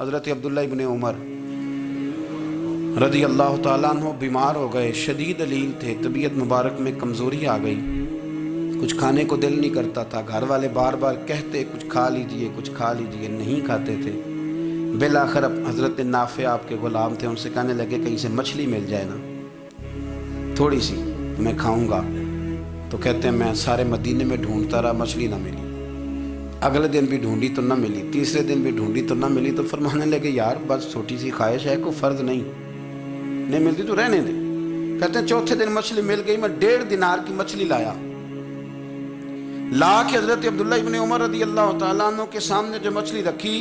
حضرت عبداللہ ابن عمر رضی اللہ تعالیٰ عنہ بیمار ہو گئے، شدید علیل تھے، طبیعت مبارک میں کمزوری آ گئی، کچھ کھانے کو دل نہیں کرتا تھا، گھر والے بار بار کہتے کچھ کھا لیجئے کچھ کھا لیجئے، نہیں کھاتے تھے۔ بالآخر حضرت نافع آپ کے غلام تھے، ان سے کہنے لگے کہیں سے مچھلی مل جائے نا تھوڑی سی میں کھاؤں گا، تو کہتے ہیں میں سارے مدینے میں ڈھونڈتا رہا، مچھلی نہ ملی، اگلے دن بھی ڈھونڈی تو نہ ملی، تیسرے دن بھی ڈھونڈی تو نہ ملی، تو فرمانے لگے یار بس چھوٹی سی خواہش ہے، کوئی فرض نہیں ملتی تو رہنے دے۔ کہتے ہیں چوتھے دن مچھلی مل گئی، میں 1.5 دینار کی مچھلی لا کے حضرت عبداللہ ابن عمر رضی اللہ تعالیٰ عنہ کے سامنے جو مچھلی رکھی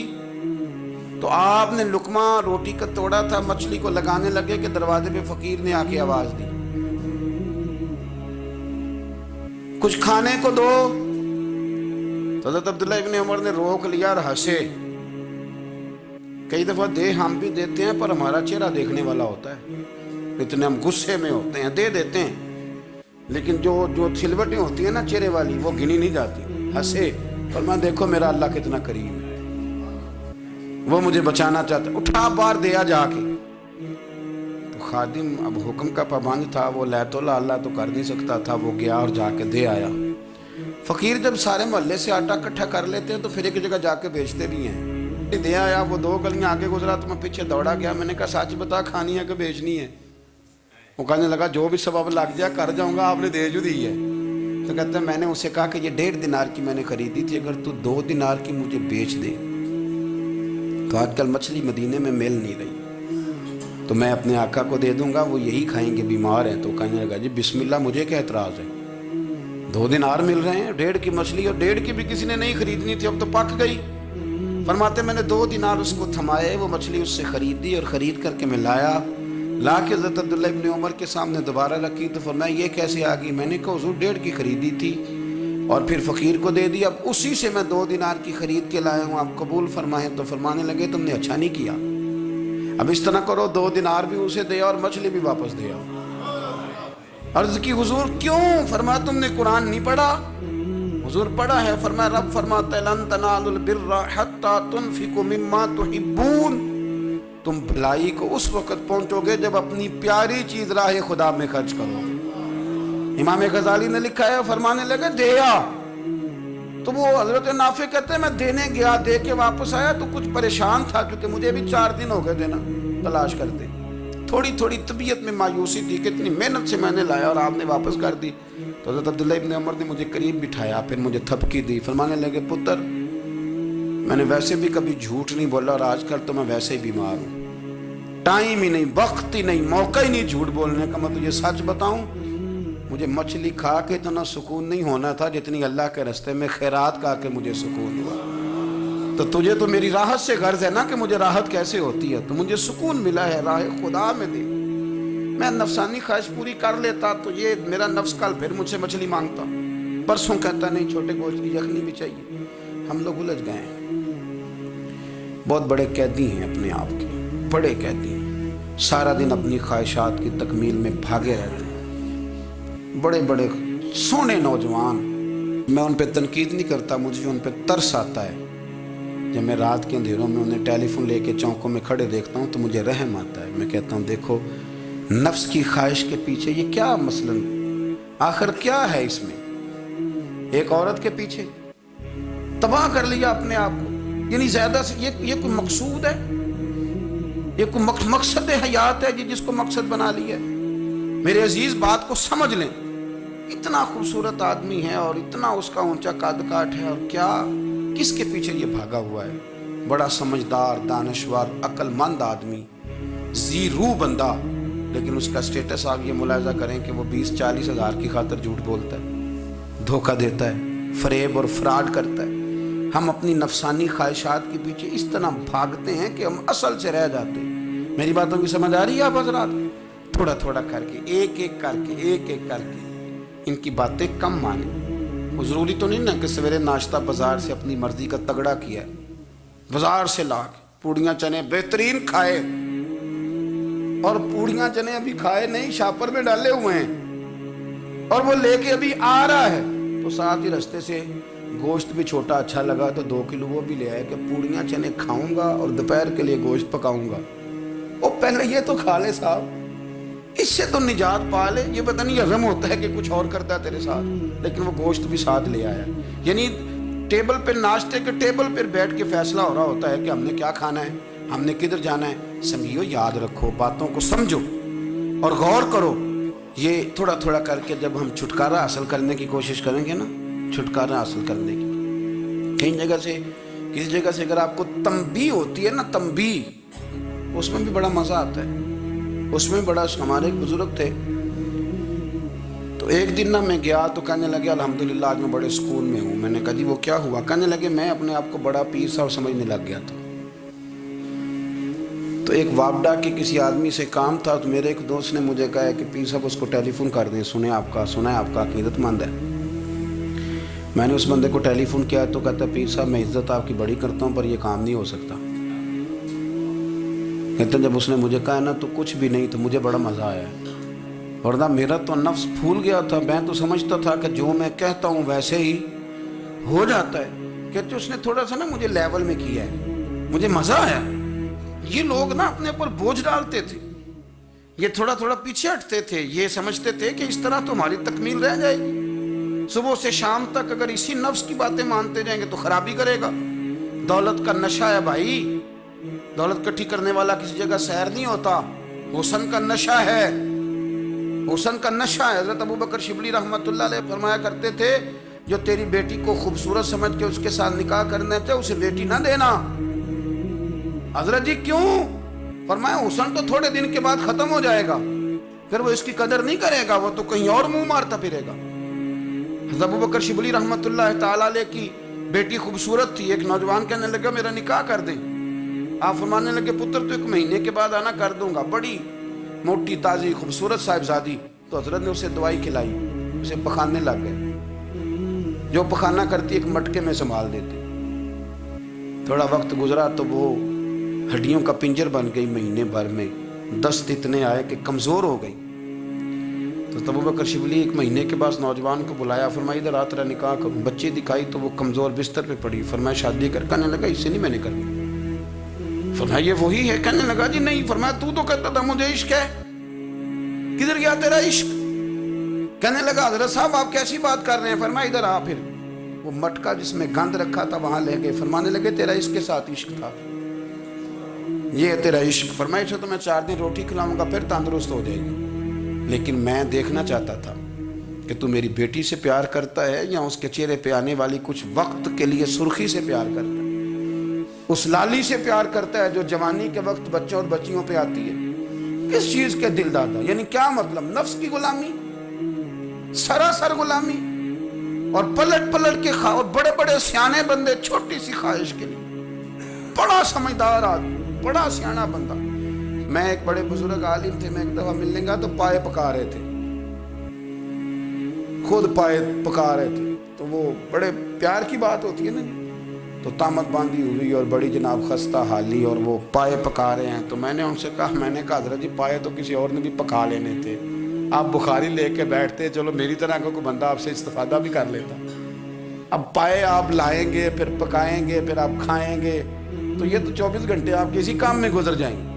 تو آپ نے لقمہ روٹی کا توڑا تھا، مچھلی کو لگانے لگے کہ دروازے پہ فقیر نے آ کے آواز دی کچھ کھانے کو دو، تو حضرت عبداللہ ابن عمر نے روک لیا اور ہنسے۔ کئی دفعہ دے ہم بھی دیتے ہیں پر ہمارا چہرہ دیکھنے والا ہوتا ہے، اتنے ہم غصے میں ہوتے ہیں دے دیتے ہیں، لیکن جو چھلوٹیں ہوتی ہیں نا چہرے والی وہ گنی نہیں جاتی۔ ہنسے اور میں دیکھو میرا اللہ کتنا کریم ہے، وہ مجھے بچانا چاہتا ہے، اٹھا بار دیا جا کے۔ تو خادم اب حکم کا پابند تھا، وہ لیت اللہ تو کر نہیں سکتا تھا، وہ گیا اور جا کے دے آیا۔ فقیر جب سارے محلے سے آٹا اکٹھا کر لیتے ہیں تو پھر ایک جگہ جا کے بیچتے بھی ہیں۔ دے آیا، وہ 2 گلیاں آگے گزرا تو میں پیچھے دوڑا گیا، میں نے کہا سچ بتا کھانی ہے کہ بیچنی ہے؟ وہ کہنے لگا جو بھی سبب لگ جائے کر جاؤں گا، آپ نے دے جو دی ہے۔ تو کہتا ہے میں نے اسے کہا کہ یہ 1.5 دینار کی میں نے خریدی تھی، اگر تو 2 دینار کی مجھے بیچ دے تو آج کل مچھلی مدینے میں مل نہیں رہی، تو میں اپنے آقا کو دے دوں گا، وہ یہی کھائیں گے، بیمار ہیں۔ تو کہنے لگا جی بسم اللہ، مجھے کیا اعتراض ہے، 2 دینار مل رہے ہیں، 1.5 کی مچھلی، اور 1.5 کی بھی کسی نے نہیں خریدنی تھی، اب تو پک گئی۔ فرماتے میں نے 2 دینار اس کو تھمائے، وہ مچھلی اس سے خریدی اور خرید کر کے میں لا کے حضرت عبداللہ ابن عمر کے سامنے دوبارہ رکھی، تو فرمایا یہ کیسے آ گئی؟ میں نے کہا حضور 1.5 کی خریدی تھی اور پھر فقیر کو دے دی، اب اسی سے میں 2 دینار کی خرید کے لایا ہوں، آپ قبول فرمائیں۔ تو فرمانے لگے تم نے اچھا نہیں کیا، اب اس طرح کرو 2 دینار بھی اسے دیا اور مچھلی بھی واپس دیا۔ عرض کی حضور کیوں؟ فرمایا تم نے قرآن نہیں پڑھا؟ حضور پڑھا ہے۔ فرمایا رب فرماتا ہے لن تنالوا البر حتی تنفقوا مما تحبون، تم بھلائی کو اس وقت پہنچو گے جب اپنی پیاری چیز راہ خدا میں خرچ کرو۔ امام غزالی نے لکھا ہے، فرمانے لگے دیا، تو وہ حضرت نافع کہتے ہیں میں دینے گیا، دے کے واپس آیا تو کچھ پریشان تھا کیونکہ مجھے بھی 4 دن ہو گئے دینا تلاش کرتے، تھوڑی طبیعت میں مایوسی تھی کہ اتنی محنت سے میں نے لایا اور آپ نے واپس کر دی۔ تو حضرت عبداللہ ابن عمر نے مجھے قریب بٹھایا، پھر مجھے تھپکی دی، فرمانے لگے پتر میں نے ویسے بھی کبھی جھوٹ نہیں بولا اور آج کل تو میں ویسے ہی بیمار ہوں، ٹائم ہی نہیں، وقت ہی نہیں، موقع ہی نہیں جھوٹ بولنے کا، میں تجھے سچ بتاؤں مجھے مچھلی کھا کے اتنا سکون نہیں ہونا تھا جتنی اللہ کے راستے میں خیرات کھا کے مجھے سکون ہوا۔ تو تجھے تو میری راحت سے غرض ہے نا کہ مجھے راحت کیسے ہوتی ہے، تو مجھے سکون ملا ہے راہ خدا میں دے، میں نفسانی خواہش پوری کر لیتا تو یہ میرا نفس کل پھر مجھ سے مچھلی مانگتا، پرسوں کہتا نہیں چھوٹے گوشت کی یخنی بھی چاہیے۔ ہم لوگ الجھ گئے ہیں، بہت بڑے قیدی ہیں اپنے آپ کے، بڑے قیدی ہیں، سارا دن اپنی خواہشات کی تکمیل میں بھاگے رہتے ہیں، بڑے بڑے سونے نوجوان۔ میں ان پہ تنقید نہیں کرتا، مجھے ان پہ ترس آتا ہے، جب میں رات کے اندھیروں میں انہیں ٹیلی فون لے کے چوکوں میں کھڑے دیکھتا ہوں تو مجھے رحم آتا ہے، میں کہتا ہوں دیکھو نفس کی خواہش کے پیچھے یہ کیا مثلا آخر کیا ہے اس میں، ایک عورت کے پیچھے تباہ کر لیا اپنے آپ کو، یعنی زیادہ سے یہ کوئی مقصود ہے، یہ کوئی مقصد حیات ہے جس کو مقصد بنا لیا ہے؟ میرے عزیز بات کو سمجھ لیں، اتنا خوبصورت آدمی ہے اور اتنا اس کا اونچا قد کاٹ ہے، اور کیا کس کے پیچھے یہ بھاگا ہوا ہے؟ بڑا سمجھدار، دانشور، عقل مند آدمی، ذی روح بندہ، لیکن اس کا سٹیٹس آپ یہ ملاحظہ کریں کہ وہ 20-40 ہزار کی خاطر جھوٹ بولتا ہے، دھوکہ دیتا ہے، فریب اور فراڈ کرتا ہے۔ ہم اپنی نفسانی خواہشات کے پیچھے اس طرح بھاگتے ہیں کہ ہم اصل سے رہ جاتے ہیں۔ میری باتوں کی سمجھ آ رہی ہے آپ حضرات؟ تھوڑا تھوڑا کر کے، ایک ایک کر کے ان کی باتیں کم مانیں۔ ضروری تو نہیں نا کہ سویرے ناشتہ بازار سے اپنی مرضی کا تگڑا کیا ہے، بازار سے لا کے پوڑیاں چنے بہترین کھائے، اور پوڑیاں چنے ابھی کھائے نہیں، شاپر میں ڈالے ہوئے ہیں، اور وہ لے کے ابھی آ رہا ہے تو ساتھ ہی رستے سے گوشت بھی چھوٹا اچھا لگا تو 2 کلو وہ بھی لے آئے کہ پوڑیاں چنے کھاؤں گا اور دوپہر کے لیے گوشت پکاؤں گا۔ وہ پہلے یہ تو کھا لے صاحب، اس سے تو نجات پا لے۔ یہ پتہ نہیں غم ہوتا ہے کہ کچھ اور کرتا ہے تیرے ساتھ، لیکن وہ گوشت بھی ساتھ لے آیا۔ یعنی ٹیبل پہ، ناشتے کے ٹیبل پہ بیٹھ کے فیصلہ ہو رہا ہوتا ہے کہ ہم نے کیا کھانا ہے، ہم نے کدھر جانا ہے۔ سمجھو، یاد رکھو، باتوں کو سمجھو اور غور کرو۔ یہ تھوڑا تھوڑا کر کے جب ہم چھٹکارا حاصل کرنے کی کوشش کریں گے نا، چھٹکارا حاصل کرنے کی، کہیں جگہ سے، کسی جگہ سے اگر آپ کو تنبیہ ہوتی ہے نا، تنبیہ، اس میں بھی بڑا مزہ آتا ہے۔ اس میں بڑا، ہمارے ایک بزرگ تھے تو ایک دن نا میں گیا تو کہنے لگے الحمدللہ آج میں بڑے سکون میں ہوں۔ میں نے کہا جی وہ کیا ہوا؟ کہنے لگے میں اپنے آپ کو بڑا پیر صاحب سمجھنے لگ گیا تھا۔ تو ایک وابڈا کے کسی آدمی سے کام تھا تو میرے ایک دوست نے مجھے کہا کہ پیر صاحب اس کو ٹیلی فون کر دیں، سنا ہے آپ کا عقیدت مند ہے۔ میں نے اس بندے کو ٹیلی فون کیا تو کہتا پیر صاحب میں عزت آپ کی بڑی کرتا ہوں پر یہ کام نہیں ہو سکتا۔ کہتے جب اس نے مجھے کہا نا تو کچھ بھی نہیں، تو مجھے بڑا مزہ آیا، ورنہ میرا تو نفس پھول گیا تھا۔ میں تو سمجھتا تھا کہ جو میں کہتا ہوں ویسے ہی ہو جاتا ہے۔ کہتے اس نے تھوڑا سا نا مجھے لیول میں کیا ہے، مجھے مزہ آیا۔ یہ لوگ نا اپنے اوپر بوجھ ڈالتے تھے، یہ تھوڑا تھوڑا پیچھے ہٹتے تھے، یہ سمجھتے تھے کہ اس طرح تو ہماری تکمیل رہ جائے گی۔ صبح سے شام تک اگر اسی نفس کی باتیں مانتے جائیں گے تو خرابی کرے گا۔ دولت کا نشہ ہے بھائی، دولت کٹھی کرنے والا کسی جگہ سیر نہیں ہوتا، حسن کا نشہ ہے، حسن کا نشہ ہے۔ حضرت ابو بکر شبلی رحمۃ اللہ علیہ فرمایا کرتے تھے جو تیری بیٹی کو خوبصورت سمجھ کے اس کے ساتھ نکاح کرنا چاہے اسے بیٹی نہ دینا۔ حضرت جی کیوں؟ فرمایا حسن تو تھوڑے دن کے بعد ختم ہو جائے گا، پھر وہ اس کی قدر نہیں کرے گا، وہ تو کہیں اور منہ مارتا پھرے گا۔ حضرت ابو بکر شبلی رحمۃ اللہ تعالیٰ علیہ کی بیٹی خوبصورت تھی، ایک نوجوان کہنے لگا میرا نکاح کر دیں۔ آپ فرمانے لگے پتر تو 1 مہینے کے بعد آنا، کر دوں گا۔ بڑی موٹی تازی خوبصورت صاحبزادی، تو حضرت نے اسے دوائی کھلائی، اسے پخانے لگ گئے۔ جو پخانہ کرتی ایک مٹکے میں سنبھال دیتے۔ تھوڑا وقت گزرا تو وہ ہڈیوں کا پنجر بن گئی، مہینے بھر میں دست اتنے آئے کہ کمزور ہو گئی۔ تو ابو بکر شبلی 1 مہینے کے بعد نوجوان کو بلایا، فرمایا ادھر آ تیرا نکاح کروں۔ بچی دکھائی تو وہ کمزور بستر پہ پڑی، فرمایا شادی کر۔ کہنے لگا اس سے نہیں میں نے کرنی۔ فرمایا یہ وہی ہے؟ کہنے لگا جی نہیں۔ فرمایا تو کہتا تھا مجھے عشق ہے، کدھر گیا تیرا عشق؟ کہنے لگا حضرت صاحب آپ کیسی بات کر رہے ہیں؟ فرمایا ادھر آ۔ پھر وہ مٹکا جس میں گند رکھا تھا وہاں لے گئے، فرمانے لگے تیرا اس کے ساتھ عشق تھا، یہ ہے تیرا عشق۔ فرمایا اچھا تو میں 4 دن روٹی کھلاؤں گا پھر تندرست ہو جائے گی، لیکن میں دیکھنا چاہتا تھا کہ تو میری بیٹی سے پیار کرتا ہے یا اس کے چہرے پہ آنے والی کچھ وقت کے لیے سرخی سے پیار کرتا ہے، اس لالی سے پیار کرتا ہے جو جوانی کے وقت بچوں اور بچیوں پہ آتی ہے۔ کس چیز کے دل دادا؟ یعنی کیا مطلب؟ نفس کی غلامی، سراسر غلامی، اور پلٹ پلٹ کے اور بڑے بڑے سیانے بندے چھوٹی سی خواہش کے لیے، بڑا سمجھدار آدمی، بڑا سیانا بندہ۔ میں ایک بڑے بزرگ عالم تھے، میں ایک دفعہ ملنے گا تو پائے پکا رہے تھے، خود پائے پکا رہے تھے، تو وہ بڑے پیار کی بات ہوتی ہے نا، تو تامت باندھی ہوئی اور بڑی جناب خستہ حالی، اور وہ پائے پکا رہے ہیں۔ تو میں نے ان سے کہا، میں نے کہا حضرت جی پائے تو کسی اور نے بھی پکا لینے تھے، آپ بخاری لے کے بیٹھتے، چلو میری طرح کا کوئی بندہ آپ سے استفادہ بھی کر لیتا۔ اب پائے آپ لائیں گے، پھر پکائیں گے، پھر آپ کھائیں گے، تو یہ تو 24 گھنٹے آپ کسی کام میں گزر جائیں گے۔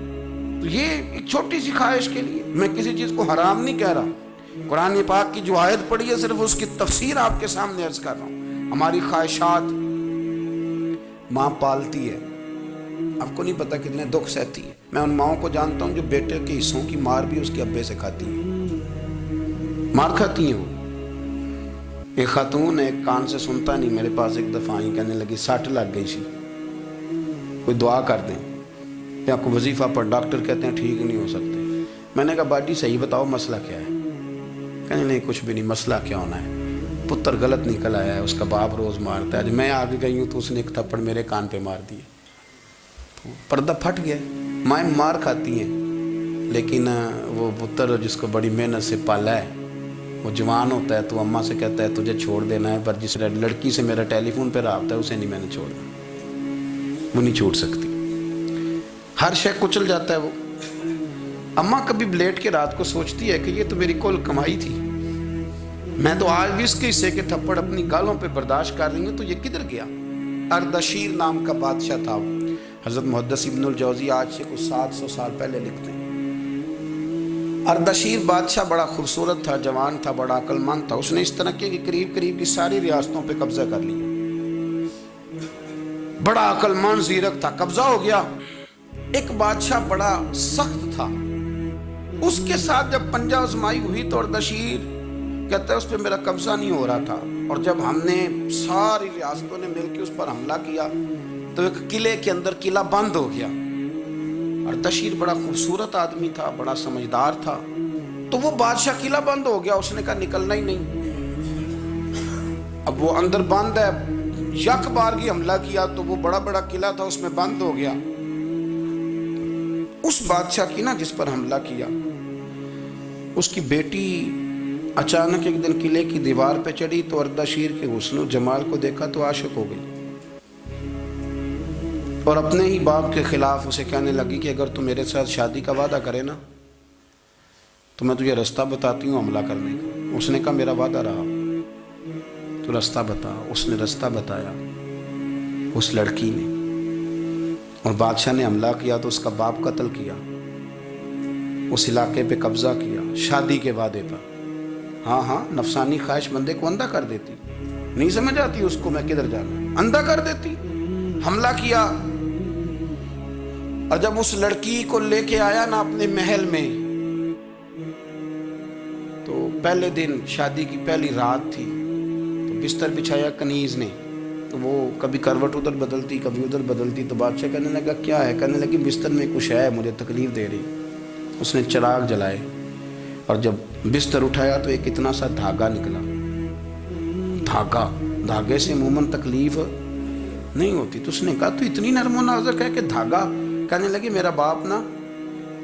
تو یہ ایک چھوٹی سی خواہش کے لیے، میں کسی چیز کو حرام نہیں کہہ رہا، قرآن پاک کی جو آیت پڑھی ہے صرف اس کی تفسیر آپ کے سامنے عرض کر رہا ہوں۔ ہماری خواہشات ماں پالتی ہے، آپ کو نہیں پتا کتنے دکھ سہتی ہے۔ میں ان ماؤں کو جانتا ہوں جو بیٹے کے حصوں کی مار بھی اس کے ابے سے کھاتی ہیں، مار کھاتی ہیں وہ۔ ایک خاتون ایک کان سے سنتا نہیں، میرے پاس ایک دفعہ آئی، کہنے لگی 60 لگ گئی سی، کوئی دعا کر دیں یا کوئی وظیفہ پر، ڈاکٹر کہتے ہیں ٹھیک نہیں ہو سکتے۔ میں نے کہا باجی صحیح بتاؤ مسئلہ کیا ہے؟ کہنے نہیں کچھ بھی نہیں، مسئلہ کیا ہونا ہے، پتر غلط نکل آیا ہے، اس کا باپ روز مارتا ہے، جب میں آگے گئی ہوں تو اس نے ایک تھپڑ میرے کان پہ مار دیے، تو پردہ پھٹ گیا۔ مائیں مار کھاتی ہیں، لیکن وہ پتر جس کو بڑی محنت سے پالا ہے وہ جوان ہوتا ہے تو اماں سے کہتا ہے تجھے چھوڑ دینا ہے، پر جس لڑکی سے میرا ٹیلی فون پہ رابطہ ہے اسے نہیں میں نے چھوڑنا، وہ نہیں چھوڑ سکتی، ہر شے کچل جاتا ہے وہ۔ اماں کبھی لیٹ کے رات کو سوچتی ہے کہ یہ تو میری کل کمائی تھی، میں تو آج بھی اس کے حصے کے تھپڑ اپنی گالوں پہ برداشت کر رہی ہوں، تو یہ کدھر گیا؟ اردشیر نام کا بادشاہ تھا، حضرت محدث ابن الجوزی آج سے کچھ 700 سال پہلے لکھتے ہیں۔ اردشیر بادشاہ بڑا خوبصورت تھا، جوان تھا، بڑا عقل مند تھا۔ اس نے اس طرح کی قریب قریب کی ساری ریاستوں پہ قبضہ کر لیا۔ بڑا عقل مند زیرک تھا، قبضہ ہو گیا۔ ایک بادشاہ بڑا سخت تھا، اس کے ساتھ جب پنجہ آزمائی ہوئی تو اردشیر کہتا ہے اس پہ میرا قبضہ نہیں ہو رہا تھا، اور جب ہم نے ساری ریاستوں نے مل کے اس پر حملہ کیا تو ایک قلعے کے اندر قلعہ بند ہو گیا۔ اردشیر بڑا خوبصورت آدمی تھا، بڑا سمجھدار تھا، تو وہ بادشاہ قلعہ بند ہو گیا، اس نے کہا نکلنا ہی نہیں۔ اب وہ اندر بند ہے، یک بارگی حملہ کیا تو وہ بڑا بڑا قلعہ تھا اس میں بند ہو گیا۔ اس بادشاہ کی نا جس پر حملہ کیا، اس کی بیٹی اچانک ایک دن قلعے کی دیوار پہ چڑھی تو اردشیر کے حسن و جمال کو دیکھا تو عاشق ہو گئی، اور اپنے ہی باپ کے خلاف اسے کہنے لگی کہ اگر تو میرے ساتھ شادی کا وعدہ کرے نا تو میں تجھے رستہ بتاتی ہوں حملہ کرنے کا۔ اس نے کہا میرا وعدہ رہا، تو رستہ بتا۔ اس نے رستہ بتایا اس لڑکی نے، اور بادشاہ نے حملہ کیا تو اس کا باپ قتل کیا، اس علاقے پہ قبضہ کیا شادی کے وعدے پر۔ ہاں نفسانی خواہش بندے کو اندھا کر دیتی، نہیں سمجھ آتی اس کو میں کدھر جانا، اندھا کر دیتی۔ حملہ کیا، اور جب اس لڑکی کو لے کے آیا نا اپنے محل میں، تو پہلے دن شادی کی پہلی رات تھی، تو بستر بچھایا کنیز نے، تو وہ کبھی کروٹ ادھر بدلتی کبھی ادھر بدلتی، تو بادشاہ کہنے لگا کیا ہے؟ کہنے لگی بستر میں کچھ ہے، مجھے تکلیف دے رہی۔ اس نے چراغ جلائے، اور جب بستر اٹھایا تو ایک اتنا سا دھاگا نکلا۔ دھاگے سے عموماً تکلیف نہیں ہوتی، تو اس نے کہا تو اتنی نرم و نازک ہے کہ دھاگا؟ کہنے لگی میرا باپ نا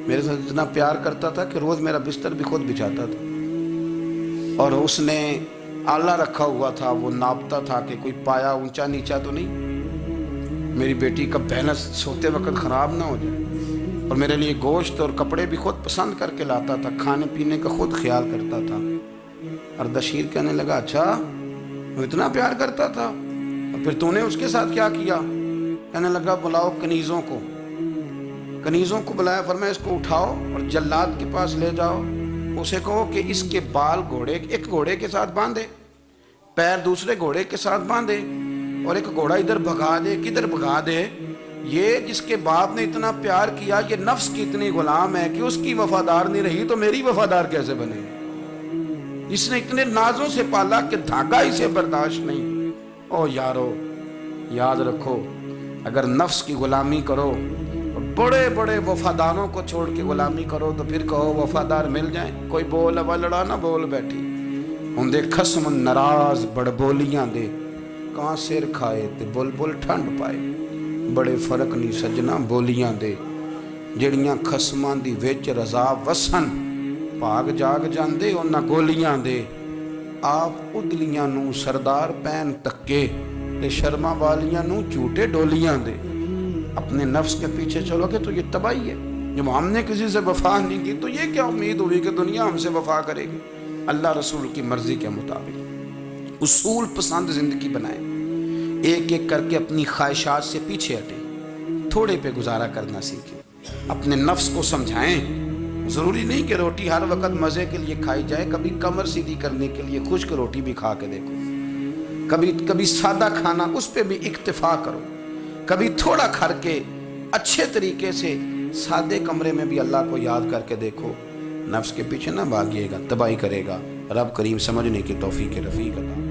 میرے ساتھ اتنا پیار کرتا تھا کہ روز میرا بستر بھی خود بچھاتا تھا، اور اس نے آلہ رکھا ہوا تھا، وہ ناپتا تھا کہ کوئی پایا اونچا نیچا تو نہیں، میری بیٹی کا بیلنس سوتے وقت خراب نہ ہو جائے، اور میرے لیے گوشت اور کپڑے بھی خود پسند کر کے لاتا تھا، کھانے پینے کا خود خیال کرتا تھا۔ اردشیر کہنے لگا اچھا وہ اتنا پیار کرتا تھا، اور پھر تو نے اس کے ساتھ کیا کیا؟ کہنے لگا بلاؤ کنیزوں کو بلایا، فرمایا اس کو اٹھاؤ اور جلاد کے پاس لے جاؤ، اسے کہو کہ اس کے بال ایک گھوڑے کے ساتھ باندھے، پیر دوسرے گھوڑے کے ساتھ باندھے، اور ایک گھوڑا ادھر بھگا دے، کدھر بھگا دے۔ یہ جس کے باپ نے اتنا پیار کیا، یہ نفس کی اتنی غلام ہے کہ اس کی وفادار نہیں رہی تو میری وفادار کیسے بنے؟ اس نے اتنے نازوں سے پالا کہ دھاگا اسے برداشت نہیں۔ او یارو یاد رکھو، اگر نفس کی غلامی کرو اور بڑے بڑے وفاداروں کو چھوڑ کے غلامی کرو تو پھر کہو وفادار مل جائیں، کوئی بول ہوا لڑا نہ بول بیٹھی ہوندے خصم ناراض بڑ بولیاں دے، کہاں سر کھائے تے بلبل ٹھنڈ پائے۔ بڑے فرق نہیں سجنا بولیاں دے، جڑیاں خصماں دی وچ رضا وسن، پاگ جاگ جاندے انہاں گولیاں دے۔ آپ ادلیاں نو سردار پین تکے تے شرما والیاں نو جھوٹے ڈولیاں دے۔ اپنے نفس کے پیچھے چلو گے تو یہ تباہی ہے۔ جب ہم نے کسی سے وفا نہیں کی تو یہ کیا امید ہوئی کہ دنیا ہم سے وفا کرے گی؟ اللہ رسول کی مرضی کے مطابق اصول پسند زندگی بنائیں، ایک ایک کر کے اپنی خواہشات سے پیچھے ہٹیں، تھوڑے پہ گزارا کرنا سیکھیں، اپنے نفس کو سمجھائیں۔ ضروری نہیں کہ روٹی ہر وقت مزے کے لیے کھائی جائے، کبھی کمر سیدھی کرنے کے لیے خشک روٹی بھی کھا کے دیکھو، کبھی سادہ کھانا اس پہ بھی اکتفا کرو، کبھی تھوڑا کھر کے اچھے طریقے سے سادے کمرے میں بھی اللہ کو یاد کر کے دیکھو۔ نفس کے پیچھے نہ بھاگیے گا، تباہی کرے گا۔ رب کریم سمجھنے کی توفیق رفیق عطا۔